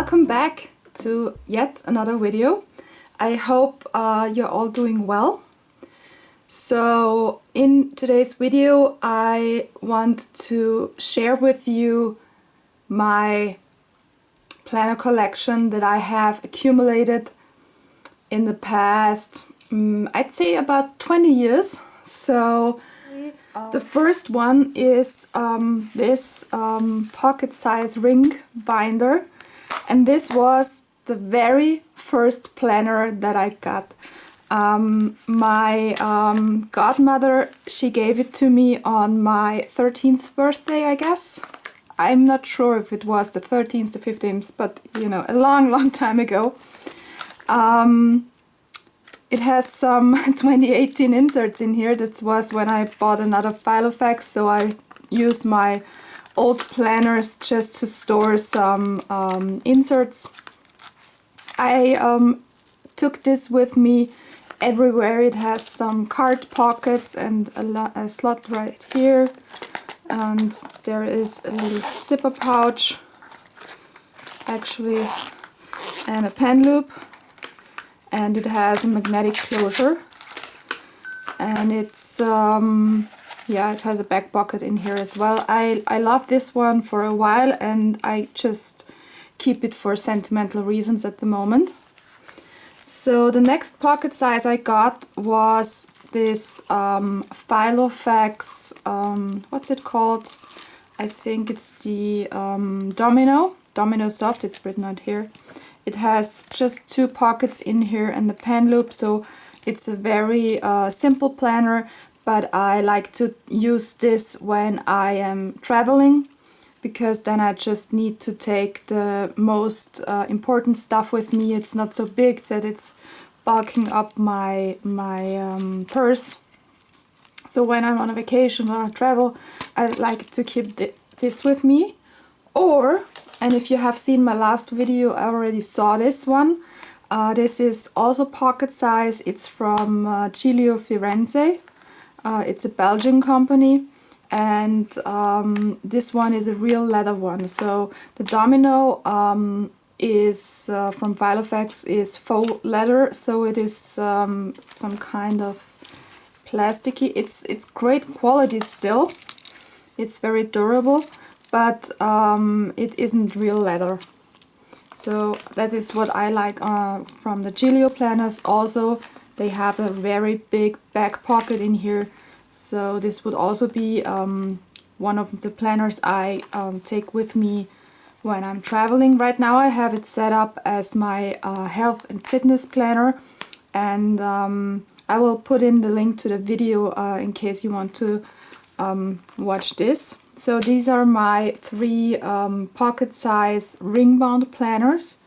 Welcome back to yet another video. I hope you're all doing well. So in today's video I want to share with you my planner collection that I have accumulated in the past, I'd say about 20 years. So the first one is this pocket-size ring binder, and this was the very first planner that I got. My godmother, she gave it to me on my 13th birthday, I guess. I'm not sure if it was the 13th or 15th, but you know, a long time ago. It has some 2018 inserts in here. That was when I bought another Filofax, so I use my old planners just to store some inserts. I took this with me everywhere. It has some card pockets and a slot right here, and there is a little zipper pouch actually, and a pen loop. And it has a magnetic closure, and it's yeah, it has a back pocket in here as well. I love this one for a while, and I just keep it for sentimental reasons at the moment. So the next pocket size I got was this Filofax, what's it called? I think it's the Domino Soft, it's written out here. It has just 2 pockets in here and the pen loop, so it's a very simple planner, but I like to use this when I am traveling, because then I just need to take the most important stuff with me. It's not so big that it's bulking up my purse. So when I'm on a vacation or I travel, I like to keep this with me. And if you have seen my last video, I already saw this one. This is also pocket size. It's from Gillio Firenze. It's a Belgian company, and this one is a real leather one. So the Domino is from Filofax is faux leather, so it is some kind of plasticky. It's great quality still. It's very durable, but it isn't real leather. So that is what I like from the Gillio planners. Also, they have a very big back pocket in here, so this would also be one of the planners I take with me when I'm traveling. Right now I have it set up as my health and fitness planner, and I will put in the link to the video in case you want to watch this. So these are my 3 pocket-size ring-bound planners,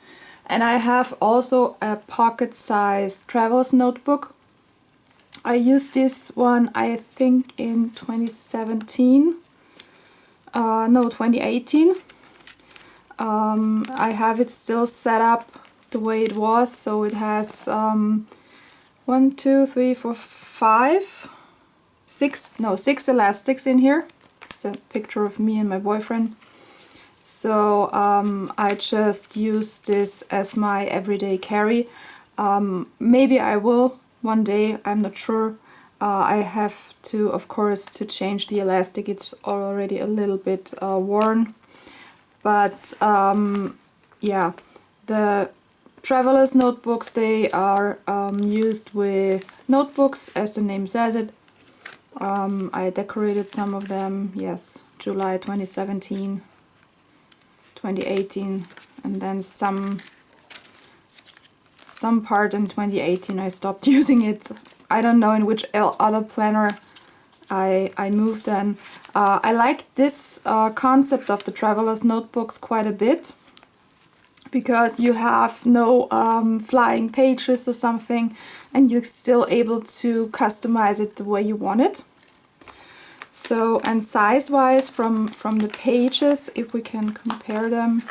and I have also a pocket-size traveler's notebook. I used this one, I think, in 2017. No, 2018. I have it still set up the way it was, so it has 1, 2, 3, 4, 5, 6 elastics in here. It's a picture of me and my boyfriend. So I just use this as my everyday carry. Maybe I will one day, I'm not sure. I have to, of course, to change the elastic. It's already a little bit worn. But yeah, the traveler's notebooks, they are used with notebooks, as the name says it. I decorated some of them, yes, July 2017, 2018, and then some part in 2018 I stopped using it. I don't know in which other planner I moved then. I like this concept of the traveler's notebooks quite a bit, because you have no flying pages or something, and you're still able to customize it the way you want it. So, and size-wise, from the pages, if we can compare them,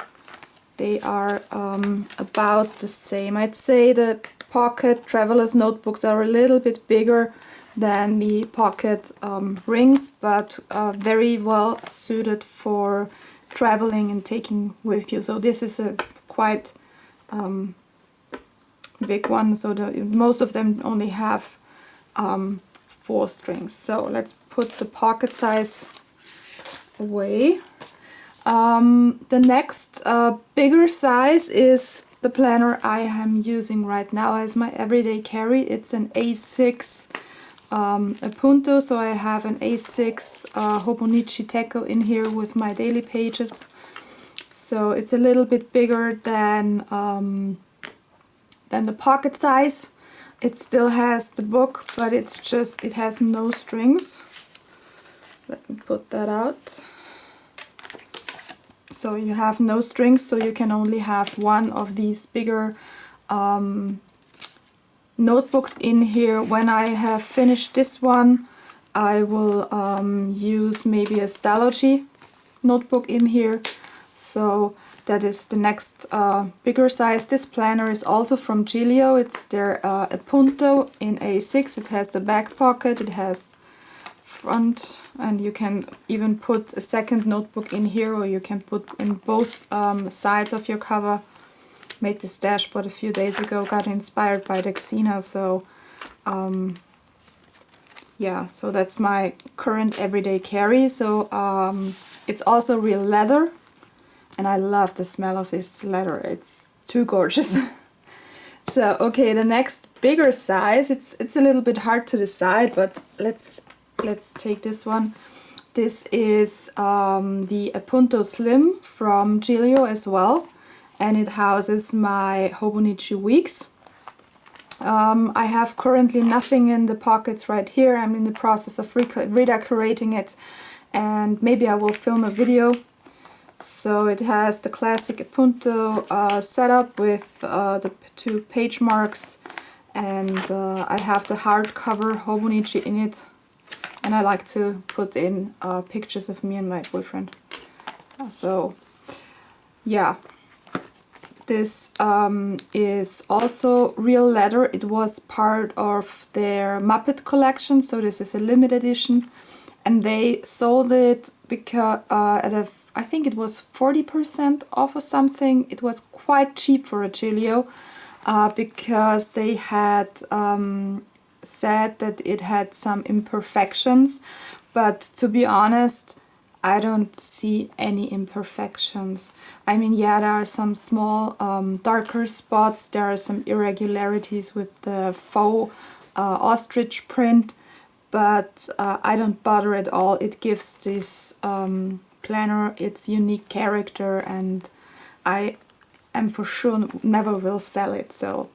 they are about the same. I'd say the pocket traveler's notebooks are a little bit bigger than the pocket rings, but very well suited for traveling and taking with you. So this is a quite big one, so most of them only have 4 strings. So let's put the pocket size away. The next bigger size is the planner I am using right now as my everyday carry. It's an A6 a Punto, so I have an A6 Hobonichi Teco in here with my daily pages. So it's a little bit bigger than the pocket size. It still has the book, but it has no strings. Let me put that out. So you have no strings, so you can only have one of these bigger notebooks in here. When I have finished this one, I will use maybe a Stalogy notebook in here. So that is the next bigger size. This planner is also from Gillio. It's their a Punto in A6. It has the back pocket, it has front, and you can even put a second notebook in here, or you can put in both sides of your cover. Made this dashboard a few days ago, got inspired by Dexina, so yeah, so that's my current everyday carry. So it's also real leather, and I love the smell of this leather. It's too gorgeous. So okay, the next bigger size, it's a little bit hard to decide, but let's take this one. This is the Punto Slim from Gillio as well, and it houses my Hobonichi Weeks. I have currently nothing in the pockets right here. I'm in the process of redecorating it, and maybe I will film a video. So it has the classic Punto setup with the 2 page marks, and I have the hardcover Hobonichi in it, and I like to put in pictures of me and my boyfriend. So yeah, this is also real leather. It was part of their Muppet collection, so this is a limited edition, and they sold it because I think it was 40% off or something. It was quite cheap for a Gillio because they had said that it had some imperfections, but to be honest, I don't see any imperfections. I mean, yeah, there are some small darker spots, there are some irregularities with the faux ostrich print, but I don't bother at all. It gives this planner its unique character, and I am for sure never will sell it. So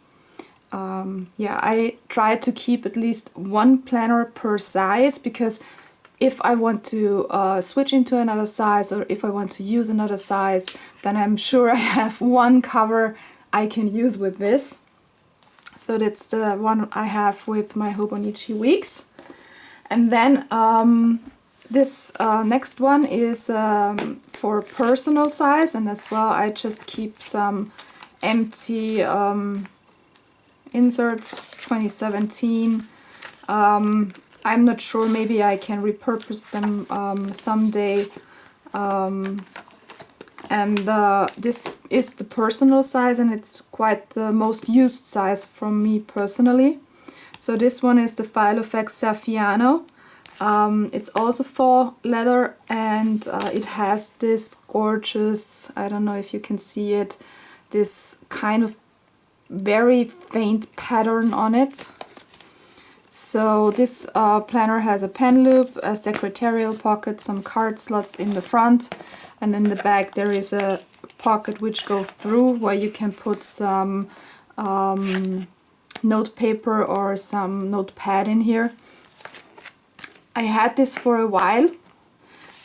yeah, I try to keep at least one planner per size, because if I want to switch into another size, or if I want to use another size, then I'm sure I have one cover I can use with this. So that's the one I have with my Hobonichi Weeks. And then this next one is for personal size, and as well I just keep some empty inserts, 2017. I'm not sure, maybe I can repurpose them someday. And this is the personal size, and it's quite the most used size from me personally. So this one is the Filofax Saffiano. It's also faux leather, and it has this gorgeous, I don't know if you can see it, this kind of very faint pattern on it. So this planner has a pen loop, a secretarial pocket, some card slots in the front, and in the back there is a pocket which goes through, where you can put some note paper or some notepad in here. I had this for a while,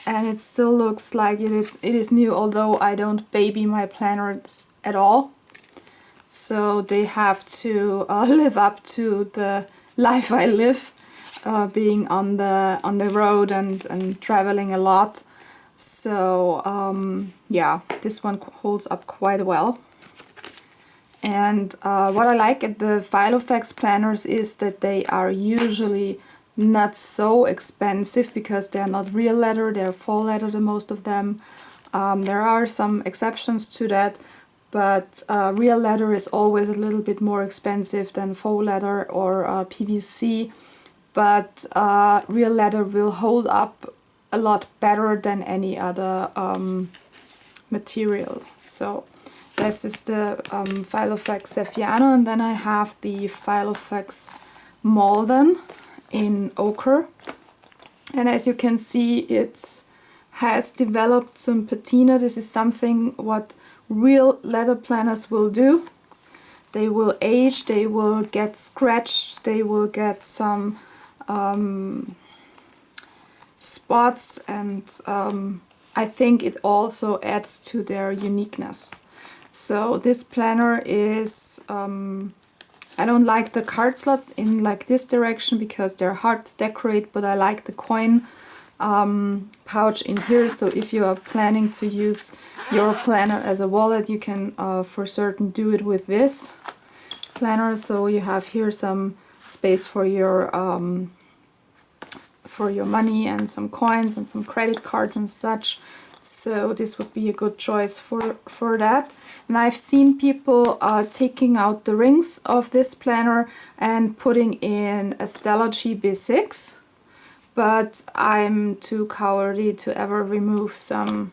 and it still looks like it is new, although I don't baby my planners at all. So they have to live up to the life I live, being on the road and traveling a lot. So yeah, this one holds up quite well. And what I like at the Filofax planners is that they are usually not so expensive, because they're not real leather, they're faux leather, the most of them. There are some exceptions to that, but real leather is always a little bit more expensive than faux leather or PVC, but real leather will hold up a lot better than any other material. So this is the Filofax Saffiano, and then I have the Filofax Malden in ochre. And as you can see, it has developed some patina. This is something what real leather planners will do. They will age, they will get scratched, they will get some spots, and I think it also adds to their uniqueness. So this planner is, I don't like the card slots in like this direction because they're hard to decorate, but I like the coin pouch in here. So if you are planning to use your planner as a wallet, you can for certain do it with this planner. So you have here some space for your money and some coins and some credit cards and such. So this would be a good choice for that. And I've seen people taking out the rings of this planner and putting in a Stella G B6, but I'm too cowardly to ever remove some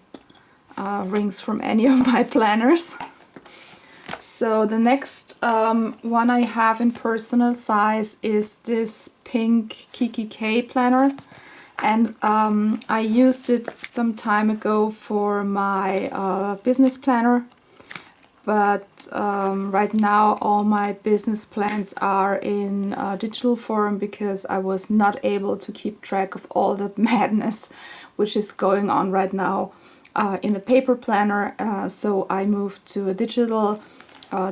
rings from any of my planners. So the next one I have in personal size is this pink Kekeke planner, and I used it some time ago for my business planner, but right now all my business plans are in digital form because I was not able to keep track of all that madness which is going on right now in the paper planner, so I moved to a digital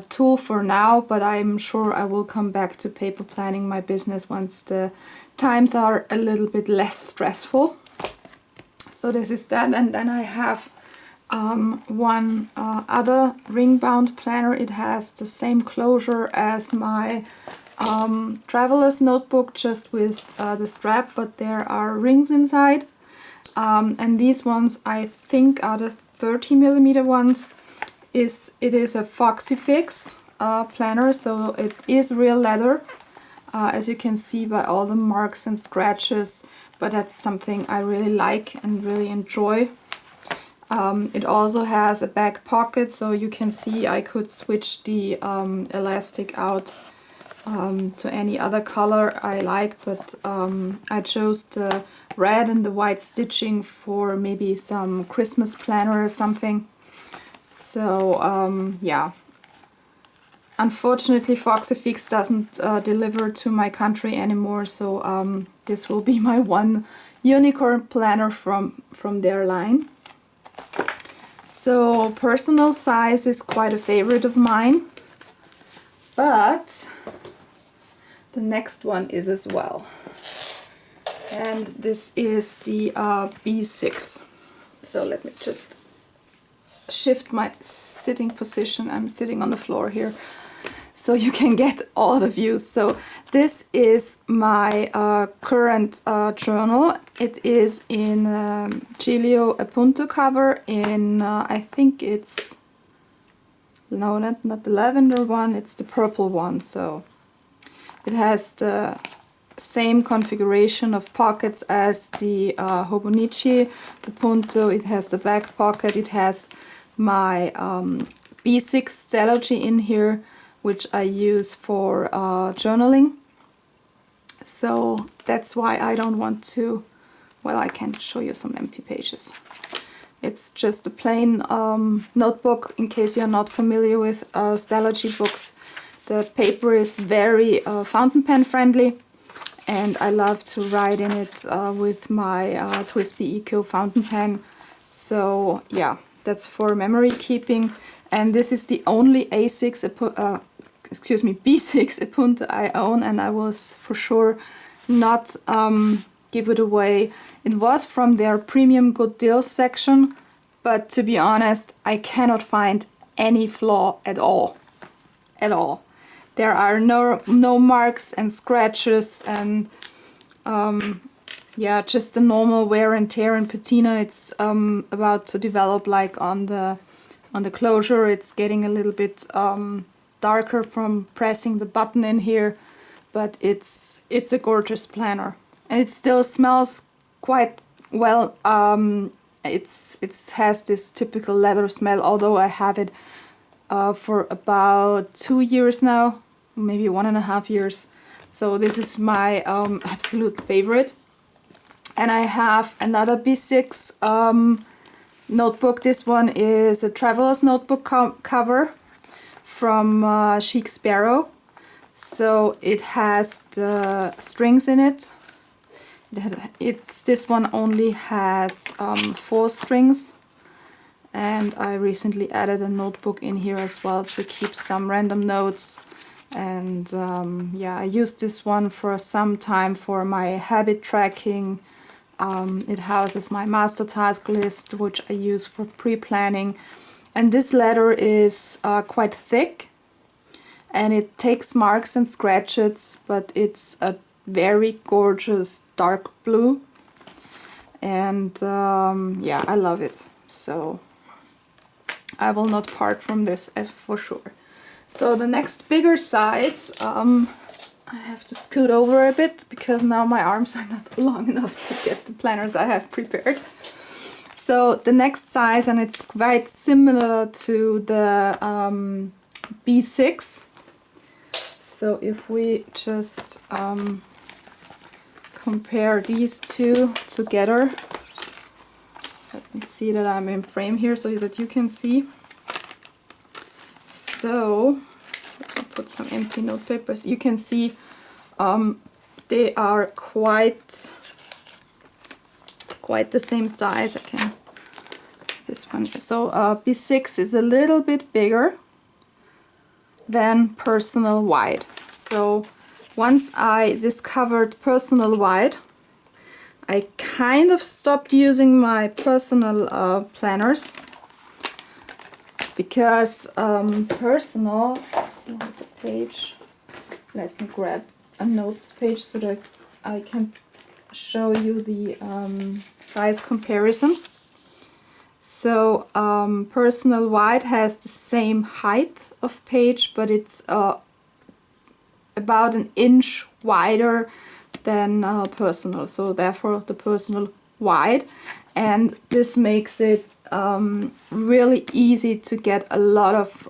tool for now, but I'm sure I will come back to paper planning my business once the times are a little bit less stressful. So this is that, and then I have one other ring bound planner. It has the same closure as my traveler's notebook, just with the strap, but there are rings inside, and these ones I think are the 30mm ones. It is a Foxy Fix planner, so it is real leather, as you can see by all the marks and scratches, but that's something I really like and really enjoy. It also has a back pocket, so you can see I could switch the elastic out to any other color I like, but I chose the red and the white stitching for maybe some Christmas planner or something. So yeah, unfortunately Foxy Fix doesn't deliver to my country anymore, so this will be my one unicorn planner from their line. So personal size is quite a favorite of mine, but the next one is as well, and this is the B6. So let me just shift my sitting position. I'm sitting on the floor here so you can get all the views. So this is my current journal. It is in Gillio Punto cover in I think it's, no, not the lavender one, it's the purple one. So it has the same configuration of pockets as the Hobonichi, the Punto. It has the back pocket, it has my B6 Stella G in here, which I use for journaling. So that's why I don't want to, well, I can show you some empty pages. It's just a plain notebook, in case you're not familiar with Stella G books. The paper is very fountain pen friendly, and I love to write in it with my TWSBI Eco fountain pen. So yeah, that's for memory keeping, and this is the only B6 Punto I own, and I will for sure not give it away. It was from their premium good deals section, but to be honest, I cannot find any flaw at all. There are no marks and scratches, and yeah, just the normal wear and tear and patina it's about to develop, like on the on the closure. It's getting a little bit darker from pressing the button in here, but it's a gorgeous planner, and it still smells quite well. It has this typical leather smell, although I have it for about 2 years now, maybe 1.5 years. So this is my absolute favorite. And I have another B6 notebook. This one is a traveler's notebook cover from Chic Sparrow. So it has the strings in it. This one only has 4 strings. And I recently added a notebook in here as well to keep some random notes. And yeah, I used this one for some time for my habit tracking. It houses my master task list, which I use for pre-planning. And this leather is quite thick, and it takes marks and scratches, but it's a very gorgeous dark blue. And yeah, I love it. So I will not part from this, as for sure. So the next bigger size, I have to scoot over a bit because now my arms are not long enough to get the planners I have prepared. So the next size, and it's quite similar to the B6. So if we just compare these two together, let me see that I'm in frame here so that you can see. So let me put some empty note papers. You can see they are quite the same size. I can this one. So B6 is a little bit bigger than Personal Wide. So once I discovered Personal Wide, I kind of stopped using my personal planners, because Personal, there's a page, let me grab a notes page so that I can show you the size comparison. So Personal Wide has the same height of page, but it's about an inch wider than Personal, so therefore the Personal Wide. And this makes it really easy to get a lot of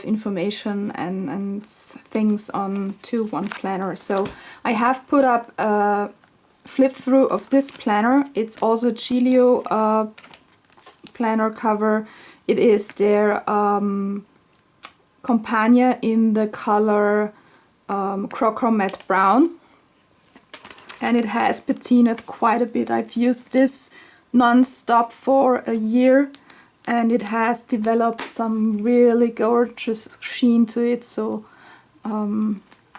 information and things onto one planner. So I have put up a flip through of this planner. It's also Gillio planner cover. It is their Compania in the color Croco Matte Brown. And it has patinaed quite a bit. I've used this non-stop for a year, and it has developed some really gorgeous sheen to it, so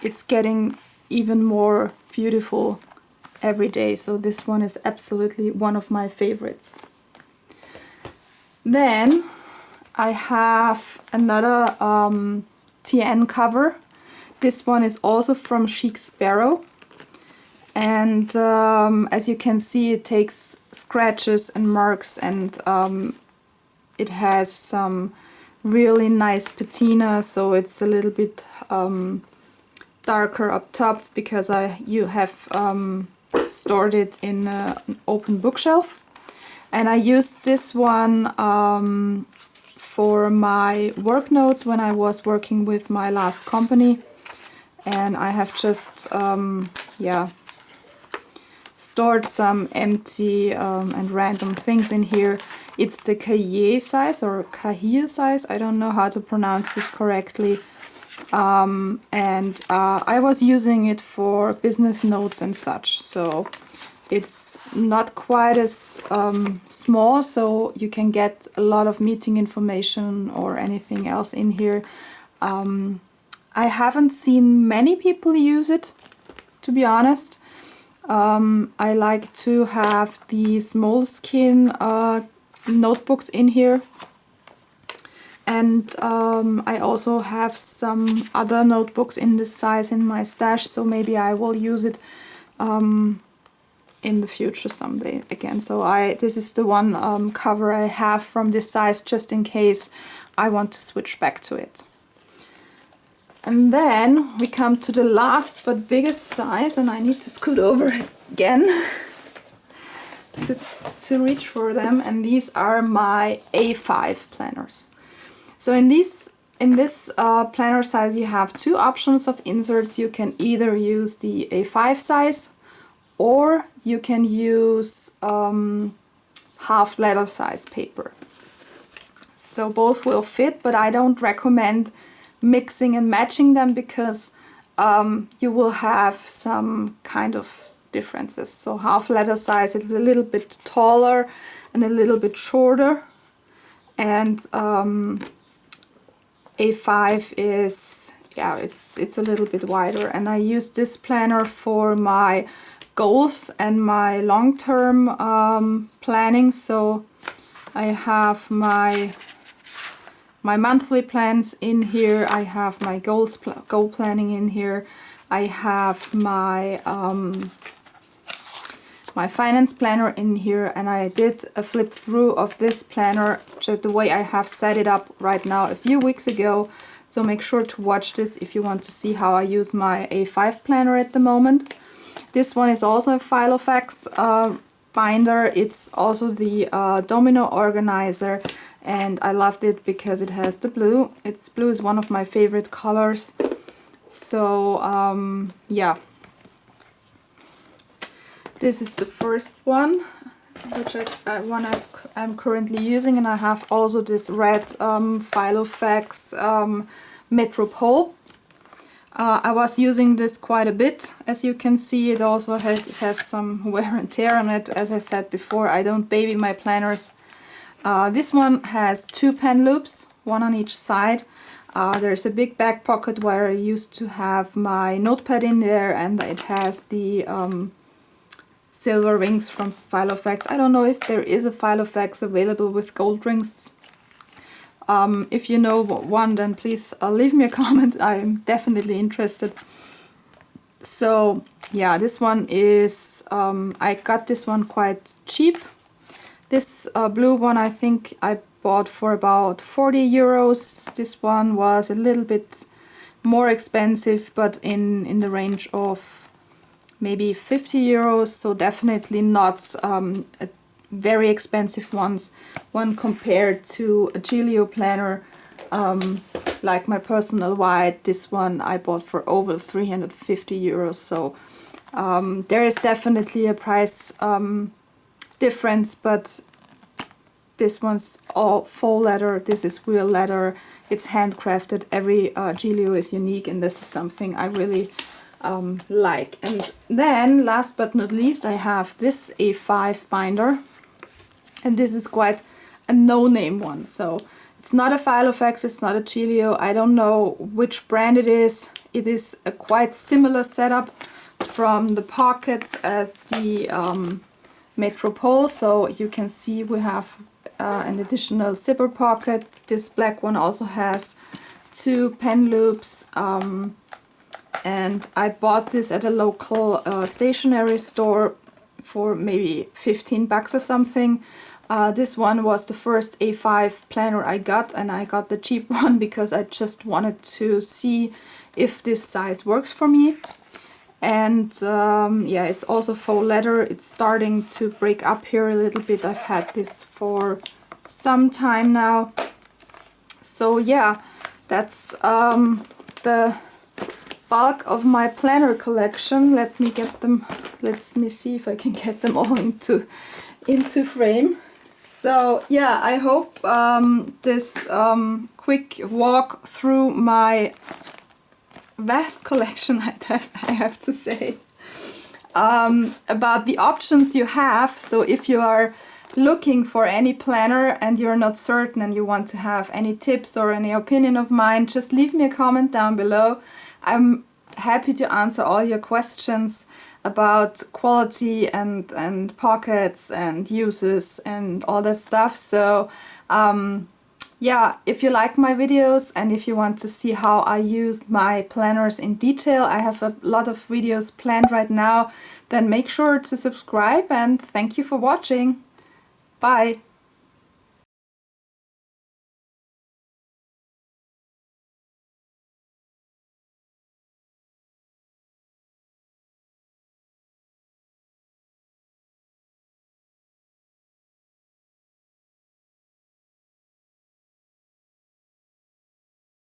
it's getting even more beautiful every day. So this one is absolutely one of my favorites. Then I have another TN cover. This one is also from Chic Sparrow. And as you can see, it takes scratches and marks, and it has some really nice patina, so it's a little bit darker up top because you have stored it in an open bookshelf. And I used this one for my work notes when I was working with my last company, and I have just yeah, stored some empty and random things in here. It's the Kekeke size or Kekeke size, I don't know how to pronounce this correctly. And I was using it for business notes and such, so it's not quite as small, so you can get a lot of meeting information or anything else in here. I haven't seen many people use it, to be honest. I like to have these moleskin notebooks in here, and I also have some other notebooks in this size in my stash, so maybe I will use it in the future someday again. So this is the one cover I have from this size, just in case I want to switch back to it. And then we come to the last but biggest size, and I need to scoot over again to reach for them, and these are my A5 planners. So in this planner size you have two options of inserts. You can either use the A5 size, or you can use half letter size paper. So both will fit, but I don't recommend mixing and matching them, because you will have some kind of differences. So half letter size is a little bit taller and a little bit shorter, and A5 is, yeah, it's a little bit wider. And I use this planner for my goals and my long-term planning. So I have my monthly plans in here, I have my goal planning in here, I have my my finance planner in here, and I did a flip through of this planner just the way I have set it up right now a few weeks ago. So make sure to watch this if you want to see how I use my A5 planner at the moment. This one is also a Filofax binder. It's also the domino organizer, and I loved it because it has the blue. Blue is one of my favorite colors. So yeah, this is the first one, which is I'm currently using, and I have also this red Filofax Metropole. I was using this quite a bit. As you can see, it also has some wear and tear on it. As I said before, I don't baby my planners. This one has two pen loops, one on each side. There's a big back pocket where I used to have my notepad in there, and it has the silver rings from Filofax. I don't know if there is a Filofax available with gold rings. If you know one, then please leave me a comment. I'm definitely interested. So yeah, this one is, I got this one quite cheap. This blue one I think I bought for about 40 euros. This one was a little bit more expensive, but in the range of maybe 50 euros, so definitely not a very expensive one compared to a Gillio planner, like my personal white. This one I bought for over 350 euros, so there is definitely a price difference, but this one's all faux leather, this is real leather, it's handcrafted. Every Gillio is unique, and this is something I really like. And then last but not least, I have this A5 binder, and this is quite a no-name one. So it's not a Filofax, it's not a Gillio, I don't know which brand it is. It is a quite similar setup from the pockets as the Metropole. So you can see we have an additional zipper pocket. This black one also has two pen loops, and I bought this at a local stationery store for maybe 15 bucks or something. This one was the first A5 planner I got, and I got the cheap one because I just wanted to see if this size works for me. And yeah, it's also faux leather. It's starting to break up here a little bit. I've had this for some time now. So yeah, that's the bulk of my planner collection. Let me see if I can get them all into frame. So yeah, I hope this quick walk through my vast collection, I have to say, about the options you have. So if you are looking for any planner and you're not certain and you want to have any tips or any opinion of mine, just leave me a comment down below. I'm happy to answer all your questions about quality and pockets and uses and all that stuff. So yeah, if you like my videos and if you want to see how I use my planners in detail, I have a lot of videos planned right now, then make sure to subscribe and thank you for watching. Bye!